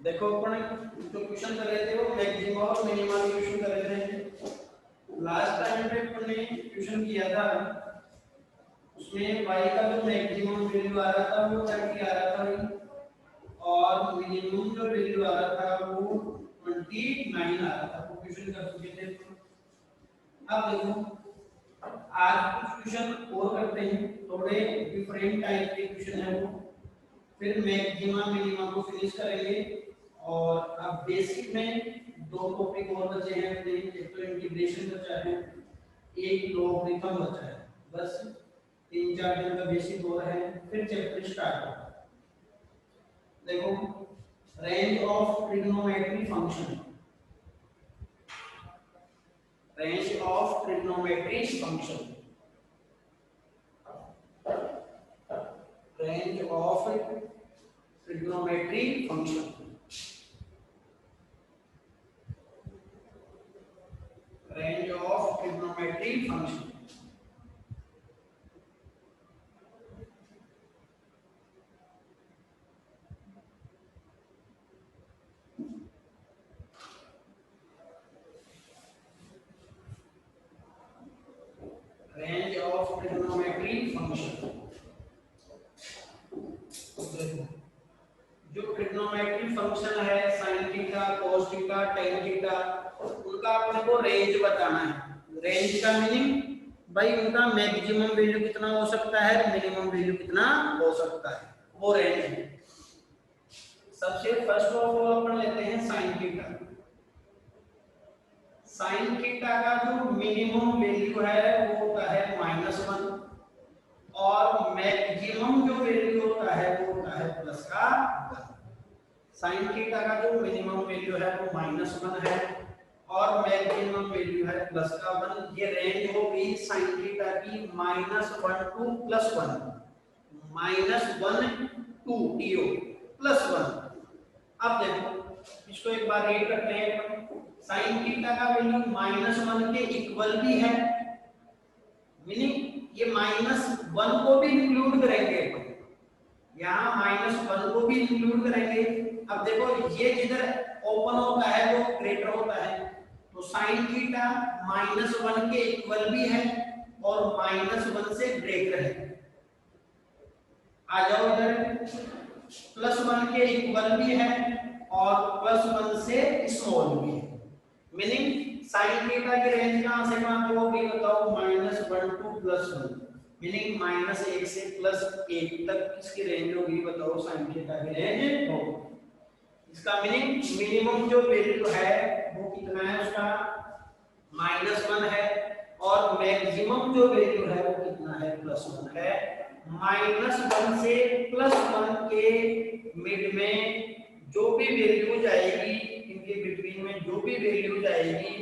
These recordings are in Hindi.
देखो अपन जो क्वेश्चन कर रहे थे वो मैक्सिमम और मिनिमम क्वेश्चन कर रहे थे। लास्ट टाइम पे अपन ने क्वेश्चन किया था, उसमें y का जो मैक्सिमम वैल्यू आ रहा था वो 30 आ रहा था और मिनिमम जो वैल्यू आ रहा था वो 29 आ रहा था। वो क्वेश्चन कर चुके थे। अब देखो आज कुछ क्वेश्चन और करते हैं, थोड़े डिफरेंट टाइप के क्वेश्चन है वो, फिर मैक्सिमम मिनिमम को फिनिश करेंगे। और अब बेसिक में दो टॉपिक और बचे हैं अपने, एक तो इंटीग्रेशन बचा है, एक लॉगरिथम बचा है। बस 3-4 दिन का बेसिक और है, फिर चैप्टर स्टार्ट होगा। देखो range of trigonometry function, range of trigonometry function, range of trigonometry function, range of trigonometry function। range of trigonometry function, जो ट्रिग्नोमेट्री फंक्शन है sin theta, cos theta, tan theta, उनका अपने को रेंज बताना है। रेंज का मीनिंग भाई उनका मैक्सिमम वैल्यू कितना हो सकता है, मिनिमम वैल्यू कितना हो सकता है, वो रेंज है। सबसे फर्स्ट ऑफ ऑल अपन लेते हैं sin थीटा। sin थीटा का जो मिनिमम वैल्यू है वो होता है -1 और मैक्सिमम जो वैल्यू होता है वो होता है प्लस का 1। sin थीटा का जो मिनिमम वैल्यू है वो -1 है और मैक्सिमम वैल्यू है प्लस का 1। ये रेंज होगी sin थीटा की -1 टू +1, -1 टू टीओ +1। अब देखो इसको एक बार रीड करते हैं। sin थीटा का वैल्यू -1 के इक्वल भी है, मीनिंग ये -1 को भी इंक्लूड करेंगे, यहाँ -1 को भी इंक्लूड करेंगे। अब देखो ये जिधर ओपन होता है वो ग्रेटर होता है, तो sin थीटा -1 के इक्वल भी है और -1 से ग्रेटर है। आ जाओ इधर, +1 के इक्वल भी है और +1 से स्मॉल भी है, मीनिंग sin थीटा की रेंज कहां से कहां तक होगी बताओ, -1 टू +1, मीनिंग -1 से +1 तक किसकी रेंज होगी बताओ, sin थीटा की रेंज होगी। इसका मीनिंग मिनिमम जो वैल्यू है वो कितना है, उसका -1 है और मैक्सिमम जो वैल्यू है वो कितना है, +1 है। -1 से +1 के मिड में जो भी वैल्यू जाएगी, इनके बिटवीन में जो भी वैल्यू जाएगी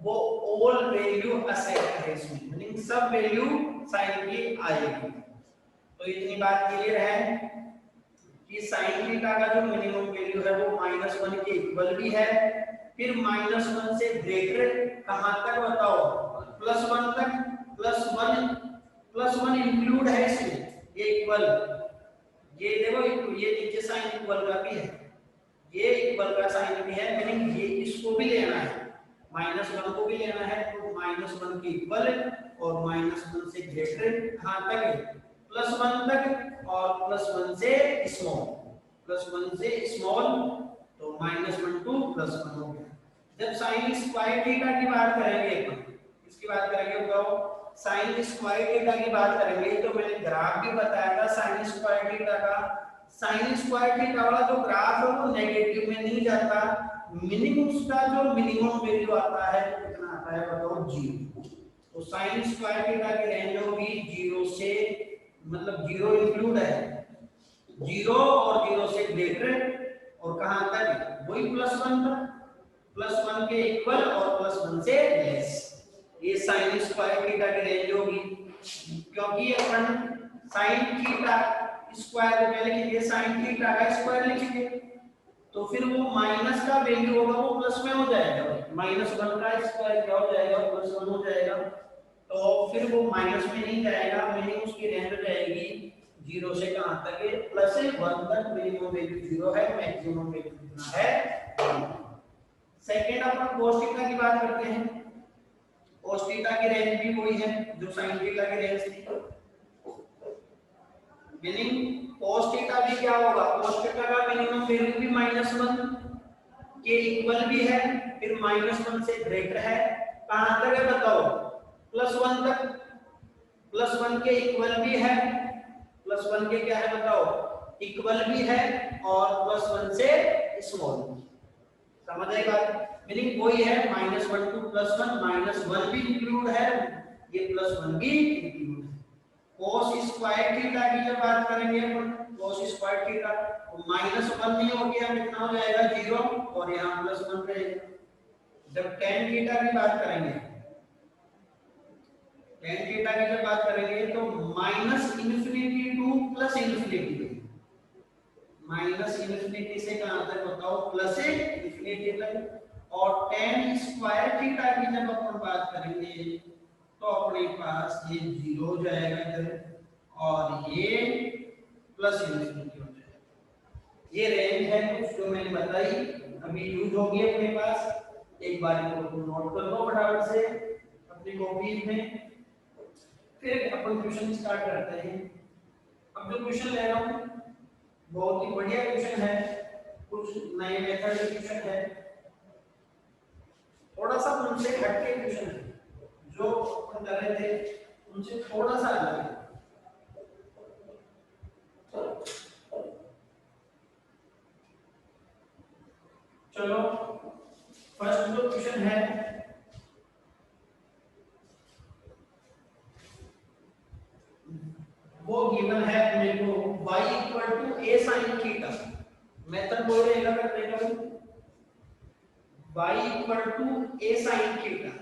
वो ऑल वैल्यू एक्सेप्ट है इसमें, मीनिंग सब वैल्यू साइन की आएगी। तो इतनी बात क्लियर है कि sin थीटा का जो मिनिमम वैल्यू है वो -1 के इक्वल भी है, फिर -1 से ग्रेटर कहां तक बताओ, +1 तक। +1 इंक्लूड है इसमें, ये इक्वल, ये देखो ये नीचे साइन इक्वल का भी है, ये इक्वल का साइन भी है, मीनिंग ये इसको भी लेना है, -1 को भी लेना है, तो -1 के इक्वल और -1 से ग्रेटर कहां तक है, +1 तक और +1 से स्मॉल, +1 से स्मॉल, तो -1 टू +1 हो गया। जब sin स्क्वायर थीटा की बात करेंगे, इसकी बात करेंगे बताओ, sin स्क्वायर थीटा की बात करेंगे तो मैंने ग्राफ भी बताया था sin स्क्वायर थीटा का। sin स्क्वायर थीटा वाला जो ग्राफ है वो नेगेटिव में नहीं जाता, मीनिंग उसका जो मिनिमम वैल्यू आता है वो कितना आता है बताओ, 0। तो sin स्क्वायर थीटा की रेंज होगी 0 से, मतलब 0 इंक्लूड है, 0 और 0 से ग्रेटर और कहां तक, वही +1 तक, +1 के इक्वल और +1 से लेस, ये sin स्क्वायर थीटा की रेंज होगी। क्योंकि अपन sin थीटा स्क्वायर को पहले लिखेंगे, sin थीटा का स्क्वायर लिखेंगे तो फिर वो माइनस का वैल्यू होगा वो प्लस में हो जाएगा, -1 का स्क्वायर क्या हो जाएगा, +1 हो जाएगा, तो फिर वो माइनस में नहीं जाएगा, मीनिंग उसकी रेंज हो जाएगी जीरो से कहां तक है, प्लस है 1 तक मिनिमम वैल्यू जीरो है, मैक्सिमम वैल्यू कितना है। सेकंड अपन cos थीटा की बात करते हैं। cos थीटा की रेंज भी वही है जो sin थीटा की रेंज थी, मीनिंग cos थीटा भी क्या होगा, cos थीटा का मिनिमम वैल्यू भी -1 के इक्वल भी है, फिर -1 से ग्रेटर है, कहां तक है बताओ, +1 तक, +1 के इक्वल भी है, +1 के क्या है बताओ, इक्वल भी है, और +1 से स्मॉल। समझ आई बात, मीनिंग वही है -1 टू +1, -1 भी इंक्लूड है, ये +1 भी इंक्लूड है। cos स्क्वायर थीटा की जब बात करेंगे अपन, cos स्क्वायर थीटा तो -1 नहीं हो गया, कितना हो जाएगा 0, और यहाँ +1 रहेगा। जब tan थीटा की बात करेंगे, tan थीटा की जब बात करेंगे तो -∞ टू +∞, -∞ से कहां तक बताओ, +∞ तक। और tan स्क्वायर थीटा की जब अपन बात करेंगे तो अपने पास ये 0 हो जाएगा इधर, और ये +∞ हो जाएगा। ये रेंज है कुछ जो मैंने बताई, अभी यूज होगी अपने पास, एक बार इनको नोट कर लो फटाफट से अपनी कॉपी में, फिर अपन क्वेश्चन स्टार्ट करते हैं। अब जो क्वेश्चन ले रहा हूं बहुत ही बढ़िया क्वेश्चन है, कुछ नए मेथड के क्वेश्चन है, थोड़ा सा उनसे हटके क्वेश्चन है, जो अपन कर रहे थे उनसे थोड़ा सा अलग है। चलो फर्स्ट जो क्वेश्चन है वो गिवन है अपने को y a sin theta, method बोल रहेगा करने का, y a sin theta,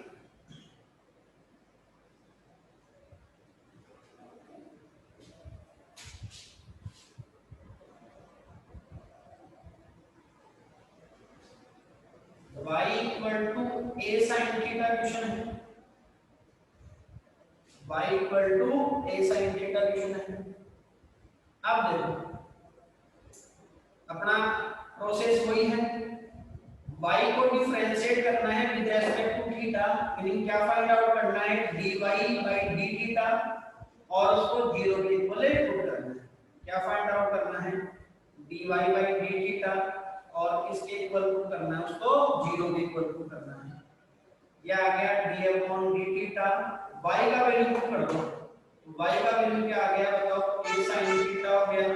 y a sin theta question है, y a sin theta question है। अब देखो अपना प्रोसेस वही है, y को डिफरेंशिएट करना है with respect to theta, meaning क्या फाइंड आउट करना है, dy बाय d थीटा, और उसको 0 के इक्वल पुट करना है। क्या फाइंड आउट करना है, dy बाय d थीटा, और किसके इक्वल पुट करना है, उसको 0 के इक्वल पुट करना है। ये आ गया d upon d theta, y का वैल्यू पुट कर दो, तो y का वैल्यू क्या आ गया बताओ, a sin थीटा हो गया,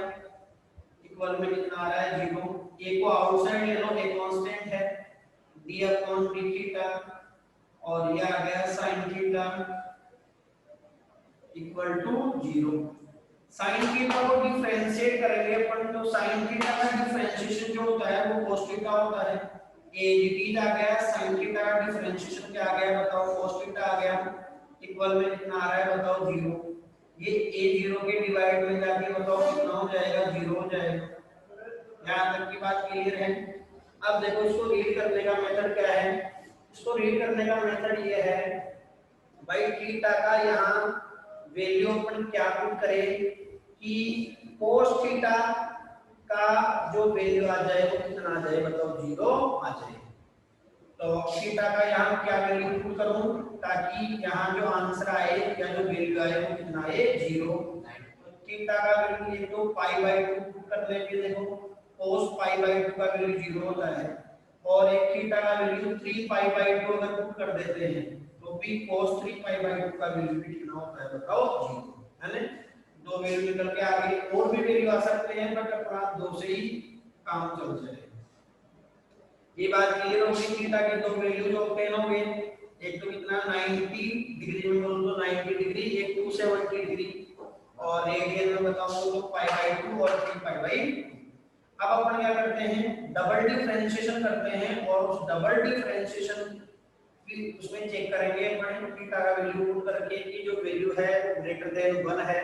इक्वल में कितना आ रहा है 0, a को आउटसाइड ले लो, a कांस्टेंट है, d अपॉन d थीटा, और ये आ गया sin theta equal to 0। sin theta को डिफरेंशिएट करेंगे अपन, तो sin थीटा का डिफरेंशिएशन जो होता है वो cos थीटा होता है, a dt आ गया, sin थीटा का डिफरेंशिएशन क्या आ गया बताओ, cos थीटा आ गया, इक्वल में कितना आ रहा है बताओ 0। ये a0 के डिवाइड में जाके बताओ कितना हो जाएगा, 0 हो जाएगा। यहां तक की बात क्लियर है। अब देखो इसको रीड करने का मेथड क्या है, इसको रीड करने का मेथड ये है भाई, थीटा का यहाँ वैल्यू अपन क्या पुट करें कि cos थीटा का जो वैल्यू आ जाए वो कितना आ जाए बताओ, 0 आ जाए। तो थीटा का यहाँ क्या वैल्यू पुट करूं ताकि यहाँ जो आंसर आए या जो वैल्यू आए वो कितना आए, 0। तो थीटा का वैल्यू ये तो π/2 पुट कर लेंगे, देखो cos π/2 का वैल्यू 0 होता है, और एक थीटा का वैल्यू 3π/2 अगर पुट कर देते हैं तो भी cos 3π/2 का वैल्यू भी कितना होता है बताओ, 0 है ना। दो वैल्यू निकल के आगे और भी वैल्यू आ सकते हैं, बट अपना दो से ही काम चल जाएगा। ये बात क्लियर हो गई, थीटा के दो वैल्यू जो ऑब्टेन हो गए, एक तो कितना 90 डिग्री में बोल दो 90 डिग्री, एक 270 डिग्री, और रेडियन में बताऊं तो π/2 और 3π/2। अब अपन क्या करते हैं, डबल डिफरेंशिएशन करते हैं, और उस डबल डिफरेंशिएशन भी उसमें चेक करेंगे अपन थीटा का वैल्यू पुट करके कि जो वैल्यू है ग्रेटर देन 1 है,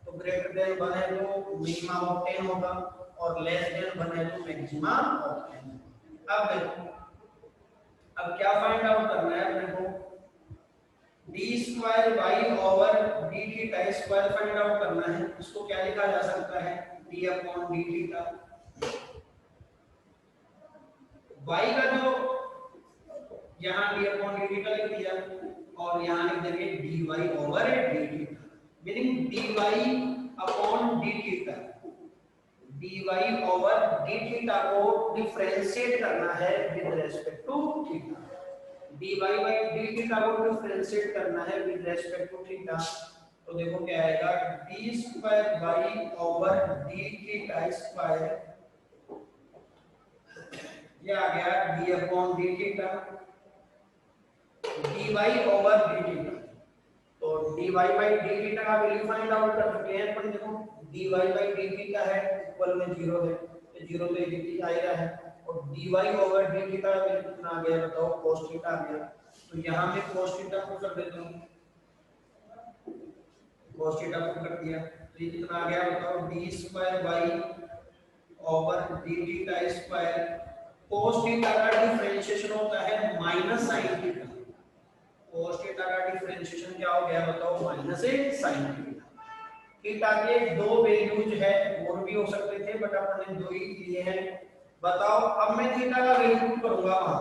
तो ग्रेटर देन 1 है तो मिनिमम ऑब्टेन होगा, और लेस देन 1 है तो मैक्सिमम ऑब्टेन। अब देखो अब क्या फाइंड आउट करना है अपने को, D square Y over D theta square find out करना है। इसको क्या लिखा जा सकता है, D upon D theta. Y का जो यहाँ डी अपॉन डी थीटा लिख दिया और यहाँ लिख देंगे D Y over D theta, meaning D Y upon D theta. D Y over D theta को डिफरेंशिएट करना है with respect to theta. D Y by D theta को डिफरेंशिएट करना है विद रेस्पेक्ट टू थीटा। तो देखो क्या आएगा, D square Y over D theta square, ये आ गया D upon D theta, D Y over D theta. तो D Y by D theta का वैल्यू फाइंड आउट कर चुके हैं अपन। देखो D Y by D theta है इक्वल में 0 है, तो 0 तो ये आएगा है, और D Y over D theta का वैल्यू कितना आ गया बताओ, cos थीटा आ गया। तो यहां पे cos थीटा को कर देता हूं, cos थीटा को कर दिया, तो ये कितना आ गया बताओ, D square Y over D theta square. cos theta का डिफरेंशिएशन होता है minus sin theta. cos theta का डिफरेंशिएशन क्या हो गया बताओ, माइनस sin थीटा। थीटा के दो वैल्यूज है, और भी हो सकते थे बट आपने दो ही लिए हैं। बताओ अब मैं थीटा का वैल्यू पुट करूंगा वहां,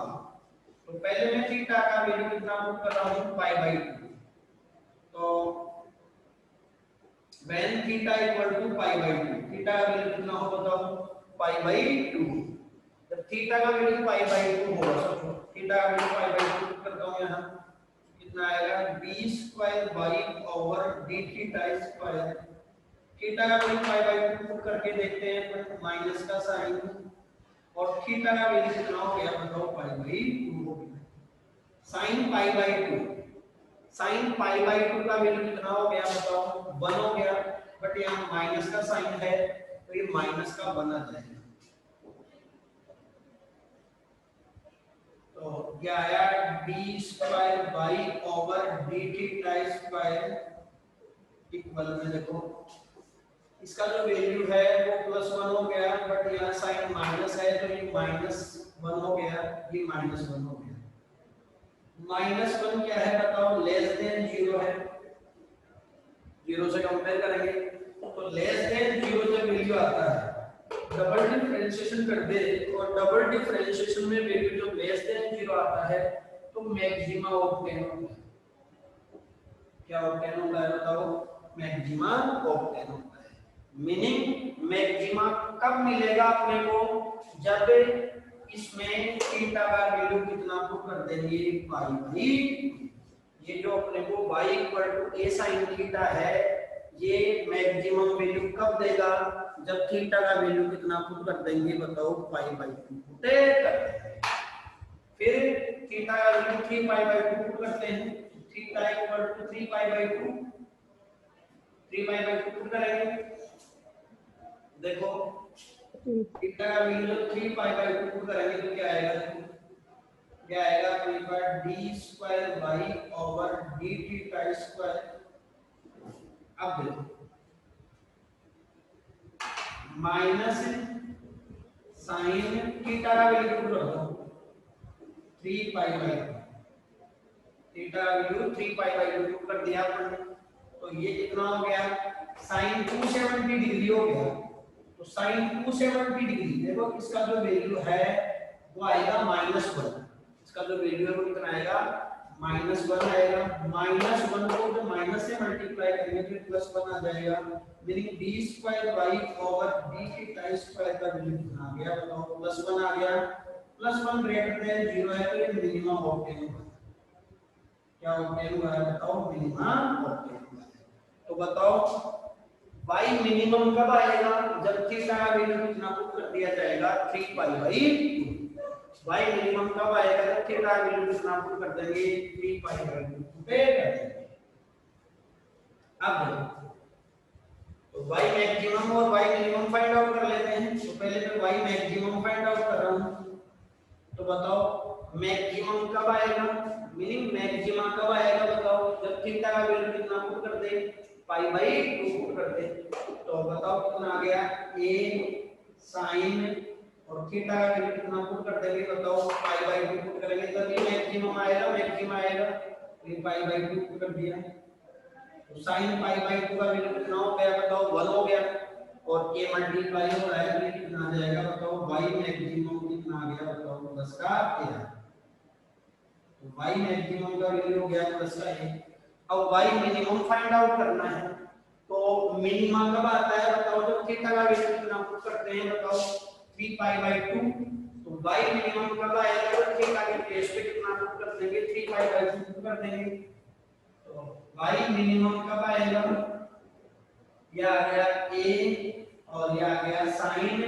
तो पहले मैं थीटा का वैल्यू कितना पुट कर रहा हूं, पाई बाई 2। तो when theta equal to pi by 2, theta का वैल्यू कितना हो बताओ, पाई बाई 2। जब थीटा का वैल्यू पाई बाई 2 होगा, सोचो थीटा का वैल्यू पाई बाई 2 पुट करता हूं यहां, कितना आएगा, D square Y over D theta square. Theta का वैल्यू पाई बाई 2 पुट करके देखते हैं, पर माइनस का साइन, और थीटा का वैल्यू कितना हो गया बताओ, पाई बाई 2 हो गया। Sine pi by 2, sine pi by 2 का वैल्यू कितना हो गया बताओ, 1 हो गया, बट यहाँ माइनस का साइन है तो ये माइनस का 1 आ जाएगा। तो क्या आया, D square Y over D theta square equal में, देखो इसका जो वैल्यू है वो +1 हो गया, बट यहाँ साइन माइनस है तो ये -1 हो गया, ये -1 हो गया। -1 क्या है बताओ, लेस देन 0 है, 0 से कंपेयर करेंगे, तो लेस देन 0 जब वैल्यू आता है, डबल डिफरेंशिएशन कर दे, और डबल डिफरेंशिएशन में वैल्यू जब लेस देन 0 आता है तो मैक्सिमा ऑब्टेन होता है। क्या ऑब्टेन होता है बताओ, मैक्सिमा ऑब्टेन होता है। मीनिंग मैक्सिमा कब मिलेगा अपने को, जब इसमें थीटा का वैल्यू कितना पुट कर देंगे, पाई बाई। ये जो अपने को y equal to a sin theta है, ये मैक्सिमम वैल्यू कब देगा, जब थीटा का वैल्यू कितना पुट कर देंगे बताओ, पाई बाई 2 पुट कर देंगे। फिर थीटा का वैल्यू 3 पाई बाई 2 पुट करते हैं, theta equal to 3 pi by 2, 3 pi by 2 put करेंगे। देखो थीटा का वैल्यू 3 पाई बाई 2 पुट करेंगे तो क्या आएगा, क्या आएगा, अपने पास D square Y over D theta square. अब देखो माइनस साइन थीटा का वैल्यू पुट कर दो 3 पाई बाई 2, थीटा का वैल्यू 3 पाई बाई 2 पुट कर दिया अपन, तो ये कितना हो गया, साइन 270 डिग्री हो गया। तो साइन 270 डिग्री, देखो इसका जो वैल्यू है वो आएगा -1, इसका जो वैल्यू है वो कितना आएगा, -1 आएगा। -1 को जब माइनस से मल्टीप्लाई करेंगे तो +1 आ जाएगा, meaning D square Y over D theta square का वैल्यू कितना आ गया बताओ, +1 आ गया। +1 ग्रेटर देन 0 है तो ये मिनिमम ऑब्टेन हुआ। क्या ऑब्टेन हुआ है बताओ, मिनिमम ऑब्टेन हुआ है। तो बताओ y मिनिमम कब आएगा, जब थीटा का वैल्यू कितना पुट कर दिया जाएगा, 3 पाई बाई 2। y मिनिमम कब आएगा, जब थीटा का वैल्यू कितना पुट कर देंगे, 3 पाई बाई 2 पे कर देंगे। अब तो y मैक्सिमम और y मिनिमम फाइंड आउट कर लेते हैं। तो पहले मैं y मैक्सिमम फाइंड आउट कर रहा हूं, तो बताओ मैक्सिमम कब आएगा, मीनिंग मैक्सिमा कब आएगा बताओ, जब थीटा का वैल्यू कितना पुट कर दे, पाई बाई 2 पुट कर दे। तो बताओ कितना आ गया, a sin, और थीटा का वैल्यू कितना पुट कर देंगे बताओ, पाई बाई 2 पुट करेंगे तभी मैक्सिमम आएगा, मैक्सिमम आएगा। फिर पाई बाई 2 कर दिया, तो साइन पाई बाई 2 का वैल्यू कितना हो गया बताओ 1 हो गया, और ये मल्टीप्लाई हो रहा है तो ये कितना आ जाएगा बताओ, y मैक्सिमम कितना आ गया बताओ 10 का a, तो y मैक्सिमम का वैल्यू हो गया 10 का a। अब y मिनिमम फाइंड आउट करना है, तो मिनिमम कब आता है बताओ, जब थीटा का वैल्यू कितना पुट करते हैं बताओ 3 पाई बाई 2, तो y मिनिमम कब आएगा जब थीटा के प्लेस पे कितना पुट कर देंगे 3 पाई बाई 2 पुट कर देंगे, तो y मिनिमम कब आएगा, ये आ गया a और ये आ गया sin,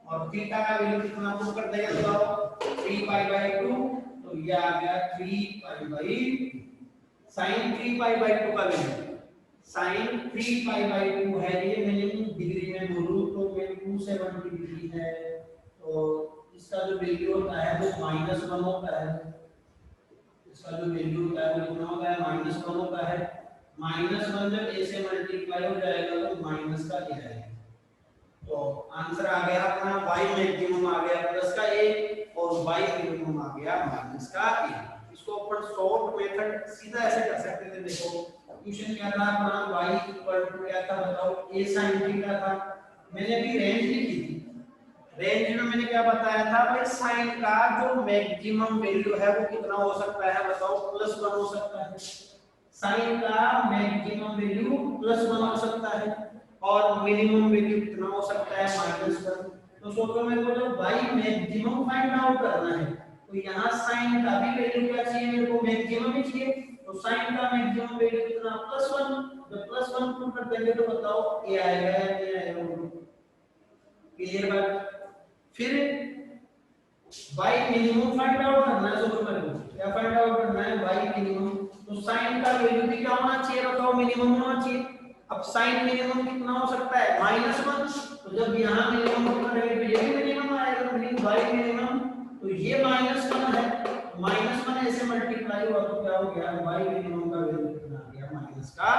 और थीटा का वैल्यू कितना पुट कर देंगे बताओ 3 पाई बाई 2, तो ये आ गया 3 pi by sin 3 pi by 2 का वैल्यू sin 3 पाई बाई 2 है, ये मिनिमम डिग्री में बोलूं तो मैं 270 डिग्री है, तो इसका जो वैल्यू होता है वो -1 होता है, इसका जो वैल्यू होता है वो कितना होता है -1 होता है, -1 जब a से मल्टीप्लाई हो जाएगा तो माइनस का a आएगा, तो आंसर आ गया अपना y मैक्सिमम आ गया प्लस का a और y मिनिमम आ गया माइनस का a। इसको अपन शॉर्ट मेथड सीधा ऐसे कर सकते थे, देखो क्वेश्चन क्या था अपना y इक्वल टू क्या था बताओ a sin थीटा था, मैंने अभी रेंज लिखी थी, रेंज में मैंने क्या बताया था भाई sin का जो मैक्सिमम वैल्यू है वो कितना हो सकता है बताओ +1 हो सकता है, sin का मैक्सिमम वैल्यू +1 हो सकता है और मिनिमम वैल्यू कितना हो सकता है -1। तो सोचो मेरे को जब y मैक्सिमम फाइंड आउट करना है तो यहाँ sin का भी वैल्यू क्या चाहिए, मेरे को मैक्सिमम ही चाहिए, तो sin का मैक्सिमम वैल्यू कितना +1, जब +1 पुट कर देंगे तो बताओ a आएगा या नहीं आएगा, क्लियर बात। फिर y मिनिमम फाइंड आउट करना है, सोचो मेरे को क्या फाइंड आउट करना है y मिनिमम, तो sin का वैल्यू भी क्या होना चाहिए बताओ मिनिमम होना चाहिए, अब sin मिनिमम कितना हो सकता है -1, तो जब यहाँ मिनिमम करेंगे तो ये भी मिनिमम आएगा, मीनिंग y मिनिमम, तो ये -1 है, -1 ऐसे मल्टीप्लाई हुआ तो क्या हो गया y मिनिमम का वैल्यू कितना आ गया माइनस का,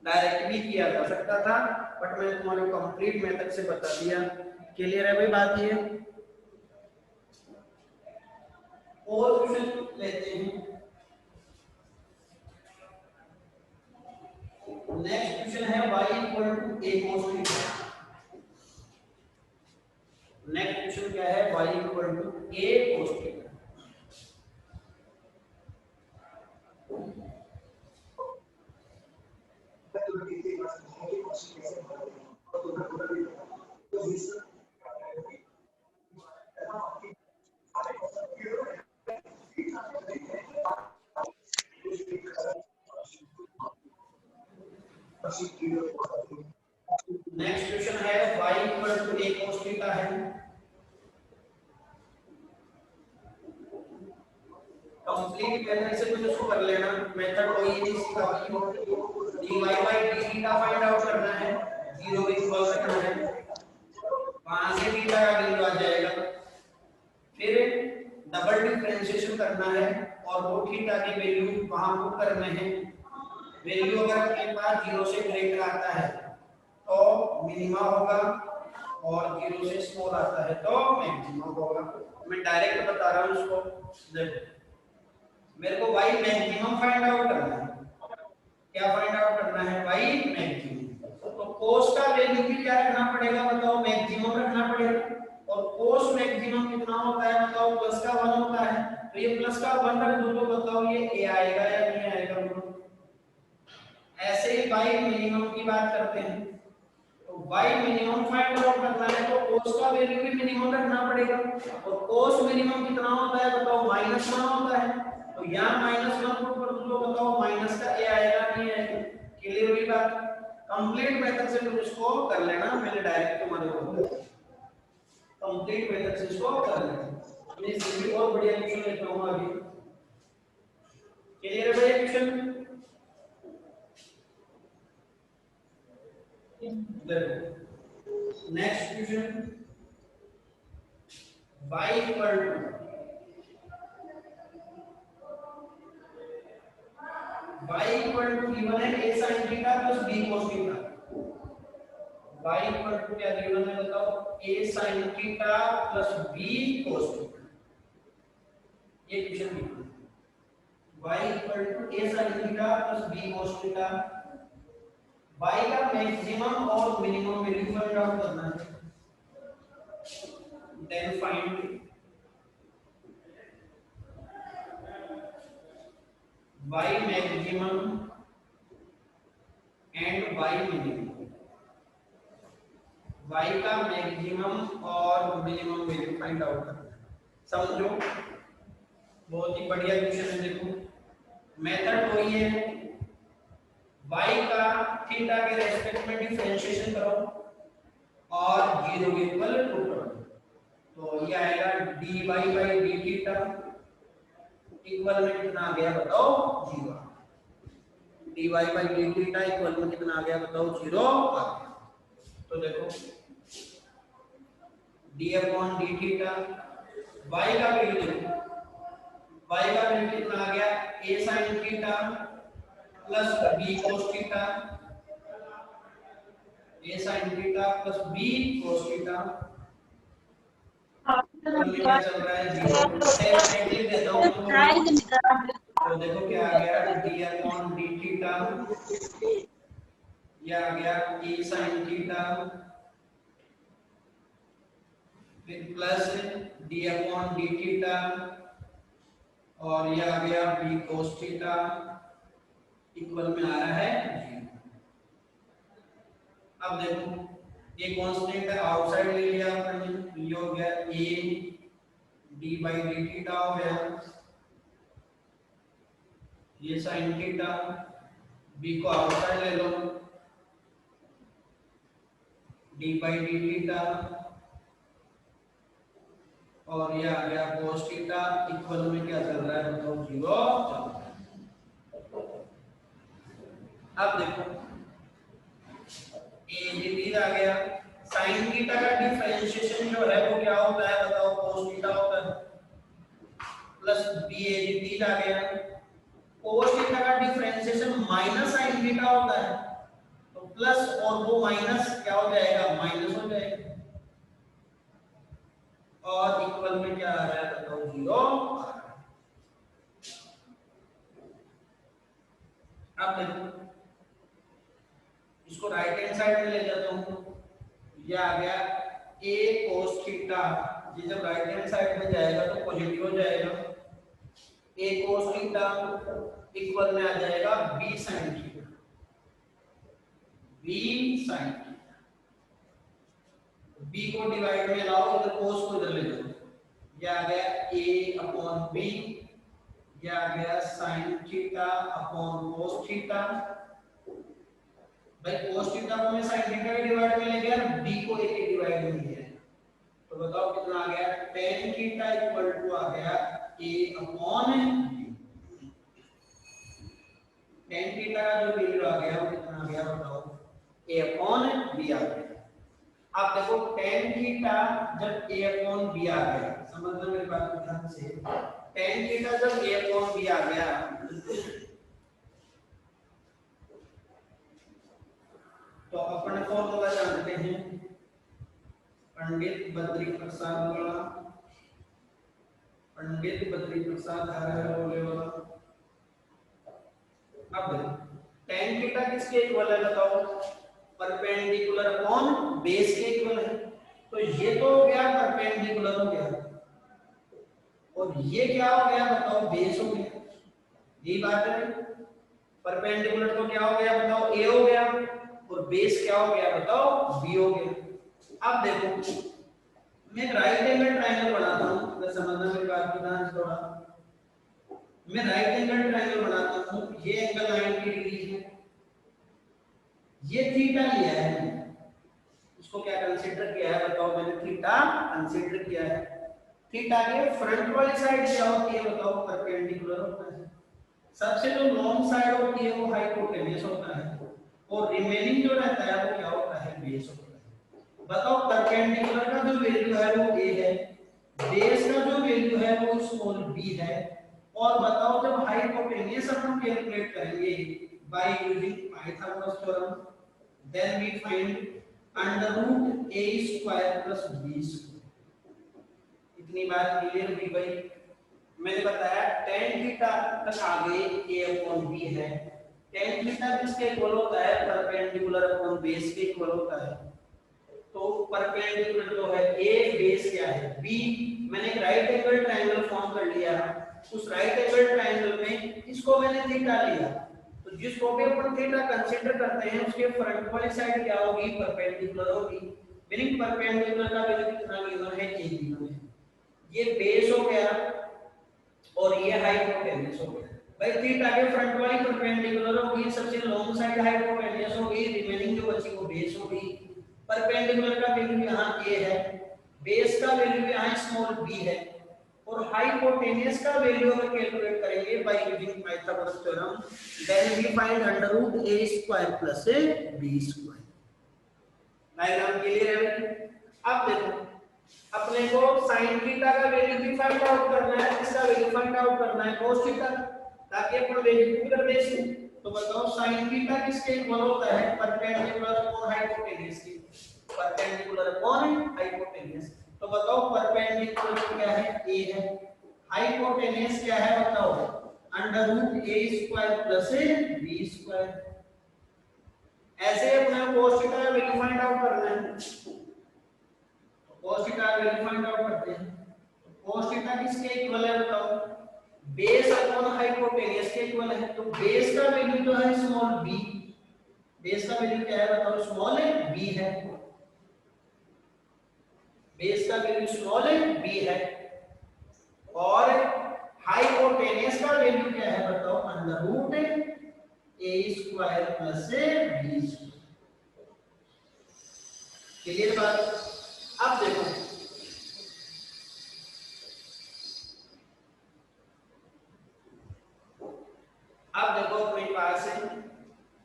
डायरेक्ट भी किया जा सकता था बट मैंने तुम्हारे कंप्लीट मेथड से बता दिया, क्लियर है भाई बात ये। और क्वेश्चन लेते हैं, नेक्स्ट क्वेश्चन है y equal to a cos theta, next question क्या है y equal to a cos theta, next question है y equal to a cos theta है, कंप्लीट मेथड से कुछ उसको कर लेना, मेथड कोई नहीं सिखाती dy बाय dt का फाइंड आउट करना है, 0 को इक्वल रखना है, वहां से थीटा का वैल्यू आ जाएगा, फिर डबल डिफरेंशिएशन करना है और वो थीटा की वैल्यू वहां पुट करने हैं, वैल्यू अगर आपके पास 0 से ग्रेटर आता है तो मिनिमा होगा और 0 से स्मॉल आता है तो मैक्सिमम होगा, मैं डायरेक्ट बता रहा हूं उसको, देखो मेरे को y मैक्सिमम फाइंड आउट करना है, क्या फाइंड आउट करना है y मैक्सिमम, तो cos का वैल्यू भी क्या रखना पड़ेगा बताओ मैक्सिमम रखना पड़ेगा, और cos मैक्सिमम कितना होता है बताओ प्लस का 1 होता है, तो ये प्लस का 1 रख दो तो बताओ ये a आएगा या नहीं आएगा बोलो, ऐसे ही y मिनिमम की बात करते हैं, तो y मिनिमम फाइंड आउट करना है तो cos का वैल्यू भी मिनिमम रखना पड़ेगा, और cos मिनिमम कितना होता है बताओ -1 होता है, तो यहाँ -1 पुट कर दो बताओ माइनस का a आएगा नहीं आएगा, क्लियर हुई बात। कंप्लीट मेथड से तुम इसको कर लेना, मैंने डायरेक्ट तुम्हारे को कंप्लीट मेथड से इसको कर लेना, मैं इसलिए और बढ़िया क्वेश्चन लेता हूं अभी, क्लियर है भाई क्वेश्चन। देखो next question y equal to y equal to given है a sin theta plus b cos theta, y equal to क्या गिवन है बताओ a sin theta plus b cos theta, ये क्वेश्चन गिवन है, y equal to a sin theta plus b cos theta. y का मैक्सिमम और मिनिमम वैल्यू फाइंड आउट करना है। Then find y maximum and y minimum. y का मैक्सिमम और मिनिमम वैल्यू फाइंड आउट करना है। समझो, बहुत ही बढ़िया क्वेश्चन है। देखो मेथड वही है, y का थीटा के रेस्पेक्ट में डिफरेंशिएशन करो और 0 के इक्वल टू करो। तो ये आएगा dy by D theta equal में कितना आ गया बताओ 0। dy by D theta equal में कितना आ गया बताओ 0 आ गया। तो देखो d upon D theta y का वैल्यू देखो, y का वैल्यू कितना आ गया a sin theta plus b cos theta, a sin theta plus b cos theta. क्या चल रहा है 0 से नेगेटिव देता हूं तो देखो क्या आ गया d अपॉन डी थीटा, ये आ गया a sin थीटा फिर plus d upon D theta और ये आ गया b cos थीटा इक्वल में आ रहा है 0। अब देखो ये कांस्टेंट है, आउटसाइड ले लिया आपने, ये हो गया a d by D theta हो गया, ये sin थीटा, b को आउटसाइड ले लो d बाई डी थीटा और ये आ गया cos थीटा इक्वल में क्या चल रहा है बताओ 0 चल रहा है। अब देखो a आ गया, sin थीटा का डिफरेंशिएशन जो है वो क्या होता है बताओ cos थीटा होता है, प्लस b आ गया, cos थीटा का डिफरेंशिएशन माइनस sin थीटा होता है तो प्लस और वो माइनस क्या हो जाएगा माइनस हो जाएगा और इक्वल में क्या आ रहा है बताओ 0 आ रहा है। अब देखो इसको राइट हैंड साइड में ले जाता हूं, ये आ गया a cos थीटा, ये जब राइट हैंड साइड में जाएगा तो पॉजिटिव हो जाएगा, a cos थीटा इक्वल में आ जाएगा b sin theta, b sin theta. b को डिवाइड में लाओ, इधर cos को इधर ले जाओ, ये आ गया a अपॉन b, ये आ गया sin theta upon cos theta. भाई cos थीटा को मैं sin थीटा के डिवाइड में ले गया, b को a के डिवाइड में लिया, तो बताओ कितना आ गया tan थीटा इक्वल टू आ गया a upon b। tan theta का जो वैल्यू आ गया वो कितना आ गया बताओ a अपॉन b आ गया। अब देखो tan थीटा जब a अपॉन b आ गया, समझना मेरी बात को ध्यान से, tan थीटा जब a अपॉन b आ गया तो अपन फॉर्मूला जानते हैं, पंडित बद्री प्रसाद वाला, पंडित बद्री प्रसाद बोले वाला। अब tan थीटा किसके इक्वल है बताओ, परपेंडिकुलर अपॉन बेस के इक्वल है, तो ये तो हो गया परपेंडिकुलर हो गया और ये क्या हो गया बताओ बेस हो गया, यही बात है। परपेंडिकुलर तो क्या हो गया बताओ a हो गया और बेस क्या हो गया बताओ b हो गया। अब देखो मैं राइट एंगल ट्रायंगल बनाता हूं, अगर समझना मेरी बात को ध्यान से थोड़ा, मैं राइट एंगल ट्रायंगल बनाता हूं, ये एंगल 90 डिग्री है, ये थीटा लिया है, इसको क्या कंसीडर किया है बताओ, मैंने थीटा कंसीडर किया है। थीटा के फ्रंट वाली साइड क्या होती है बताओ परपेंडिकुलर होता है, सबसे जो लॉन्ग साइड होती है वो हाइपोटेन्यूस होता है और रिमेनिंग जो रहता है वो क्या होता है बेस होता है। बताओ परपेंडिकुलर का जो वैल्यू है वो a है, बेस का जो वैल्यू है वो स्मॉल b है, और बताओ जब हाइपोटेन्यूस अपन कैलकुलेट करेंगे by using Pythagoras theorem, then we find under root a² + b²। इतनी बात क्लियर हुई भाई। मैंने बताया tan थीटा तक आगे a अपॉन b है। tan थीटा किसके इक्वल होता है? परपेंडिकुलर अपॉन बेस के इक्वल होता है। तो परपेंडिकुलर जो है a, बेस क्या है b। मैंने एक राइट एंगल ट्रायंगल फॉर्म कर लिया, उस राइट एंगल ट्रायंगल में इसको मैंने थीटा लिया, तो जिसको भी अपन थीटा कंसीडर करते हैं उसके फ्रंट वाली साइड क्या होगी? परपेंडिकुलर होगी। मीनिंग परपेंडिकुलर का वैल्यू कितना गिवन है? a गिवन है। ये बेस हो गया और ये हाइपोटेन्यूस हो गया। भाई थीटा के फ्रंट वाली परपेंडिकुलर होगी, सबसे लॉन्ग साइड हाइपोटेन्यूस होगी, रिमेनिंग जो बची वो बेस होगी। परपेंडिकुलर का वैल्यू यहाँ a है, बेस का वैल्यू यहाँ स्मॉल b है, और हाइपोटेन्यूस का वैल्यू अगर कैलकुलेट करेंगे by using Pythagoras theorem, then we find √a² + b²। Diagram clear है? अब देखो अपने को sin थीटा का वैल्यू भी फाइंड आउट करना है, इसका वैल्यू फाइंड आउट करना है cos थीटा, ताकि अपन वैल्यू पुट कर दे इसमें। तो बताओ sin थीटा किसके इक्वल होता है? परपेंडिकुलर अपॉन हाइपोटेन्यूस के। परपेंडिकुलर अपॉन हाइपोटेन्यूस, तो बताओ परपेंडिकुलर क्या है? a है, हाइपोटेन्यूस क्या है बताओ? √a² + b²। ऐसे अपने cos थीटा का वैल्यू फाइंड आउट करना है, cos थीटा का वैल्यू फाइंड आउट करते हैं। तो cos थीटा किसके इक्वल है बताओ? बेस अपॉन हाइपोटेन्यूस के इक्वल है। तो बेस का वैल्यू जो है स्मॉल b, बेस का वैल्यू क्या है बताओ? स्मॉल b है, बेस का वैल्यू स्मॉल b है, और हाइपोटेन्यूस का वैल्यू क्या है बताओ? √a² + b²। क्लियर बात? अब देखो अपने पास है,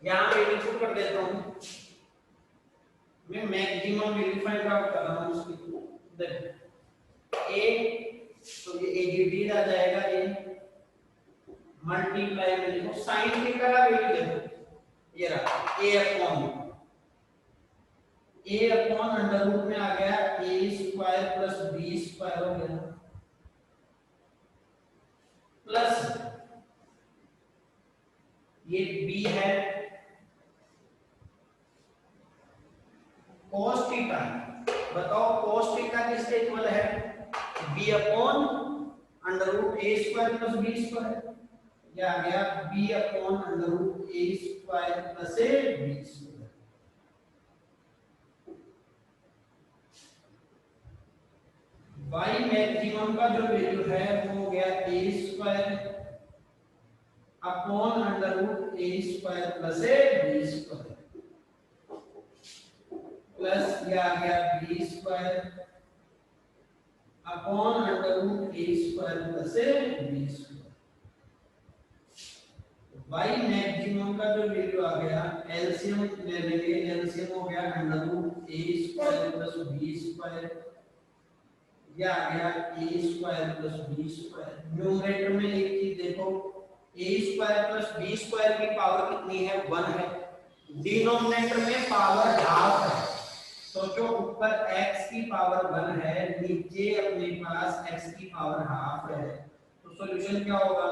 यहां पे लिखूं कर देता हूं, मैं मैक्सिमम वैल्यू फाइंड आउट कर रहा हूं उसकी। देखो a, तो ये a आ जाएगा, a मल्टीप्लाई में लिखो sin थीटा का वैल्यू देखो, ये रहा a अपॉन अंडर रूट में आ गया a² + b² हो गया, प्लस ये b है cos थीटा। बताओ cos थीटा किसके इक्वल है? b upon √a² + b²। ये आ गया b upon √a² + b²। y maximum का जो वैल्यू है वो हो गया a² upon √a² + b² plus ये आ गया b² upon √a² + b²। y maximum का जो वैल्यू आ गया, एलसीएम ले लेंगे, एलसीएम हो गया √a² + b², ये आ गया a² + b²। न्यूमरेटर में एक चीज देखो, a² + b² की पावर कितनी है? 1 है। डिनोमिनेटर में पावर हाफ है, तो जो ऊपर x की पावर 1 है, नीचे अपने पास x की पावर हाफ है, तो सॉल्यूशन क्या होगा?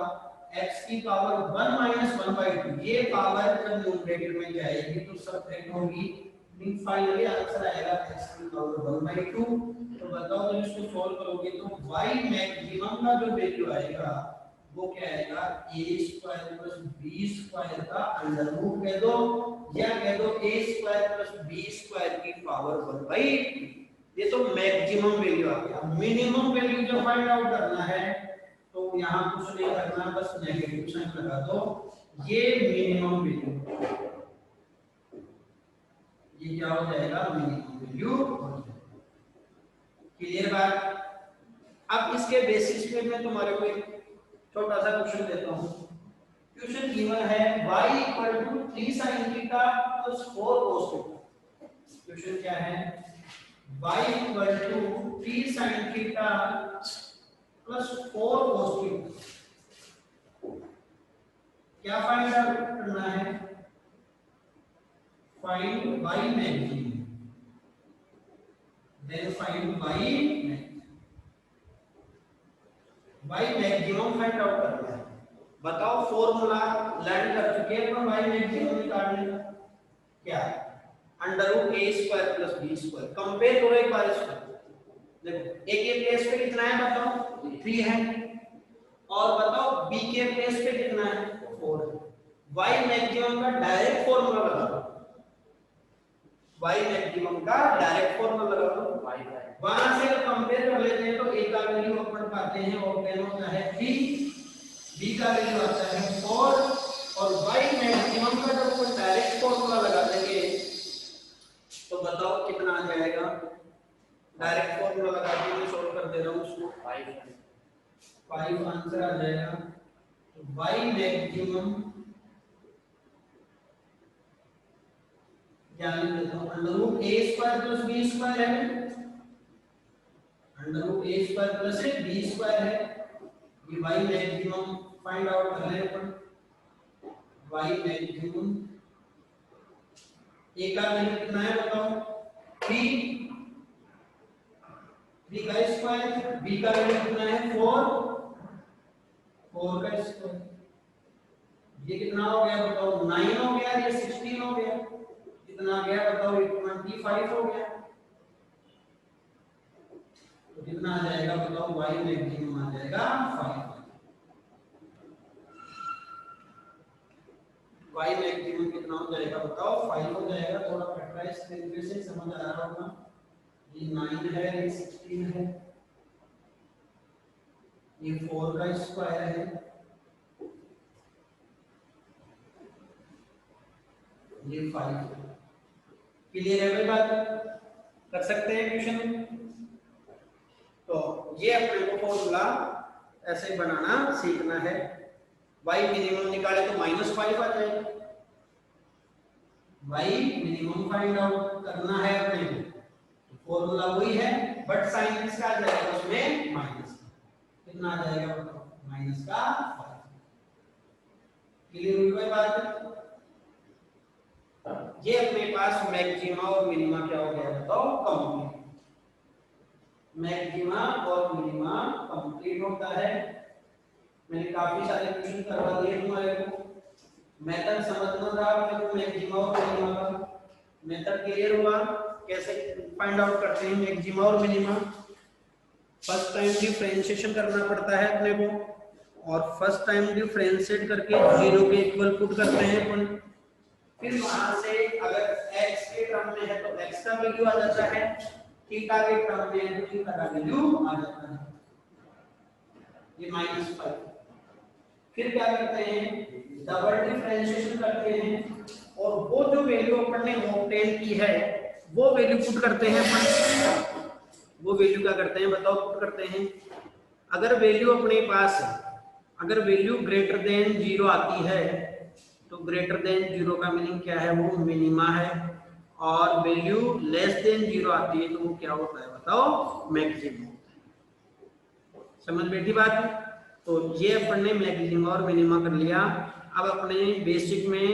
x की पावर 1 - 1/2, ये पावर जब न्यूमरेटर में जाएगी तो सब्ट्रैक्ट होगी, फाइनली आंसर आएगा x की पावर 1/2। तो बताओ जब इसको सॉल्व करोगे तो y मैक्सिमम का जो वैल्यू आएगा वो क्या आएगा? a² + b² का अंडर रूट कह दो, या कह दो a² + b² की पावर 1/2। ये तो मैक्सिमम वैल्यू आ गया। मिनिमम वैल्यू जब फाइंड आउट करना है तो यहाँ कुछ नहीं करना, बस नेगेटिव साइन लगा दो, ये मिनिमम वैल्यू, ये क्या हो जाएगा? मिनिमम वैल्यू हो जाएगा। क्लियर बात? अब इसके बेसिस पे मैं तुम्हारे को एक छोटा सा क्वेश्चन देता हूं। क्वेश्चन गिवन है y = 3 sin theta + 4 cos theta. Question क्या है? y = 3 sin theta + 4 cos theta. क्या फाइंड आउट करना है? Find y maximum, then find y y maximum find out करना है। बताओ फॉर्मूला लर्न कर चुके हैं अपन y मैक्सिमम निकालने का क्या है, √a² + b²। कंपेयर करो एक बार इसको, देखो a के प्लेस पे कितना है बताओ 3 है, और बताओ b के प्लेस पे कितना है 4 है। y मैक्सिमम का डायरेक्ट फॉर्मूला लगाओ, y मैक्सिमम का डायरेक्ट फॉर्मूला लगाओ, वहां से अगर कंपेयर कर लेते हैं तो a का वैल्यू अपन पाते हैं और पेन होता है 3, b का वैल्यू आता है 4, और y मैक्सिमम का जब अपन डायरेक्ट फॉर्मूला लगा देंगे तो बताओ कितना आ जाएगा। डायरेक्ट फॉर्मूला लगा के मैं सॉल्व कर दे रहा हूं उसको, 5 आंसर आ जाएगा। तो y मैक्सिमम क्या लिख देता हूं, √a² + b² है, √a² + b² है, ये y मैक्सिमम फाइंड आउट कर रहे हैं अपन। y मैक्सिमम a का वैल्यू कितना है बताओ 3 का स्क्वायर, b का वैल्यू कितना है 4 का स्क्वायर, ये कितना हो गया बताओ 9 हो गया, ये 16 हो गया, कितना आ गया बताओ 25 हो गया। तो कितना आ जाएगा बताओ y मैक्सिमम आ जाएगा 5। y मैक्सिमम कितना हो जाएगा बताओ 5 हो जाएगा। थोड़ा कटरा इस तरीके से समझ आ रहा होगा, ये 9 है, ये 16 है, ये 4 का स्क्वायर है, ये 5 है। क्लियर है भाई बात, कर सकते हैं क्वेश्चन। तो ये अपने को फॉर्मूला ऐसे बनाना सीखना है। y मिनिमम निकाले तो -5 आ जाएगा, y मिनिमम फाइंड आउट करना है अपने को, तो फॉर्मूला वही है बट साइन किसका आ जाएगा उसमें माइनस, कितना आ जाएगा बताओ -5। क्लियर हुई भाई बात। ये अपने पास मैक्सिमा और मिनिमा क्या हो गया बताओ कंप्लीट। मैक्सिमा और मिनिमा कंप्लीट होता है। मैंने काफी सारे क्वेश्चन करवा दिए तुम्हारे को, मेथड समझना था अपने को मैक्सिमा और मिनिमा का। मेथड क्लियर हुआ कैसे फाइंड आउट करते हैं मैक्सिमा और मिनिमा। फर्स्ट टाइम डिफरेंशिएशन करना पड़ता है अपने को, और फर्स्ट टाइम डिफरेंशिएट करके 0 के इक्वल पुट करते हैं अपन। फिर वहां से अगर x के टर्म में है तो x का वैल्यू आ जाता है, थीटा के टर्म में है तो थीटा का वैल्यू आ जाता है, ये -5। फिर क्या करते हैं डबल डिफरेंशिएशन करते हैं, और वो जो वैल्यू अपन ने ऑब्टेन की है वो वैल्यू पुट करते हैं अपन। वो वैल्यू क्या करते हैं बताओ पुट करते हैं। अगर वैल्यू अपने पास है, अगर वैल्यू ग्रेटर देन 0 आती है तो ग्रेटर देन 0 का मीनिंग क्या है, वो मिनिमा है, और वैल्यू लेस देन 0 आती है तो वो क्या होता है बताओ मैक्सिमम। समझ बैठी बात। तो ये अपन ने मैक्सिमा और मिनिमा कर लिया। अब अपने बेसिक में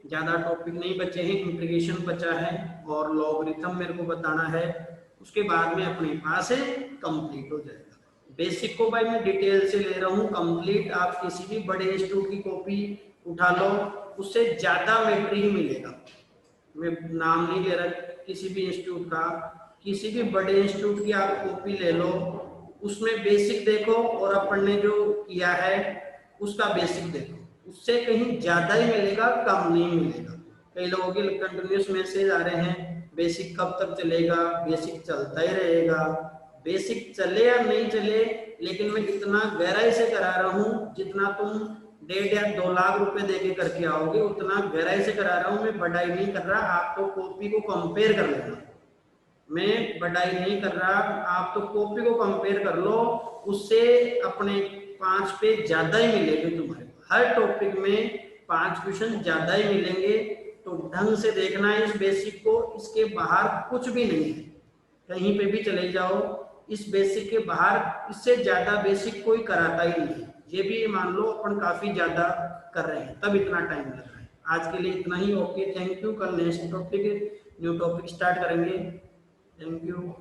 ज्यादा टॉपिक नहीं बचे हैं, इंटीग्रेशन बचा है और लॉगरिथम मेरे को बताना है, उसके बाद में अपने पास कंप्लीट हो जाएगा। बेसिक को भाई मैं डिटेल से ले रहा हूँ कंप्लीट, आप किसी भी बड़े इंस्टीट्यूट की कॉपी उठा लो, उससे ज्यादा मैट्रिक मिलेगा। मैं नाम नहीं ले रहा किसी भी इंस्टीट्यूट का, किसी भी बड़े इंस्टीट्यूट की आप कॉपी ले लो, उसमें बेसिक देखो और अपन ने जो किया है उसका बेसिक देखो, उससे कहीं ज्यादा ही मिलेगा, कम नहीं मिलेगा। कई लोगों के कंटिन्यूस मैसेज आ रहे हैं बेसिक कब तक चलेगा, बेसिक चलता ही रहेगा। बेसिक चले या नहीं चले, लेकिन मैं इतना गहराई से करा रहा हूँ, जितना तुम 1.5 या 2 लाख रुपए देके करके आओगे उतना गहराई से करा रहा हूँ। मैं बढ़ाई नहीं कर रहा, आप तो कॉपी को कंपेयर कर लेना, मैं बढ़ाई नहीं कर रहा, आप तो कॉपी को कंपेयर कर लो, उससे अपने 5 पे ज्यादा ही मिलेंगे तुम्हारे। हर टॉपिक में 5 क्वेश्चन ज्यादा ही मिलेंगे। तो ढंग से देखना है इस बेसिक को, इसके बाहर कुछ भी नहीं है। कहीं पे भी चले जाओ, इस बेसिक के बाहर इससे ज्यादा बेसिक कोई कराता ही नहीं है। ये भी मान लो अपन काफी ज्यादा कर रहे हैं तब इतना टाइम लग रहा है। आज के लिए इतना ही। Okay, thank you. कल next topic new topic start करेंगे। Thank you.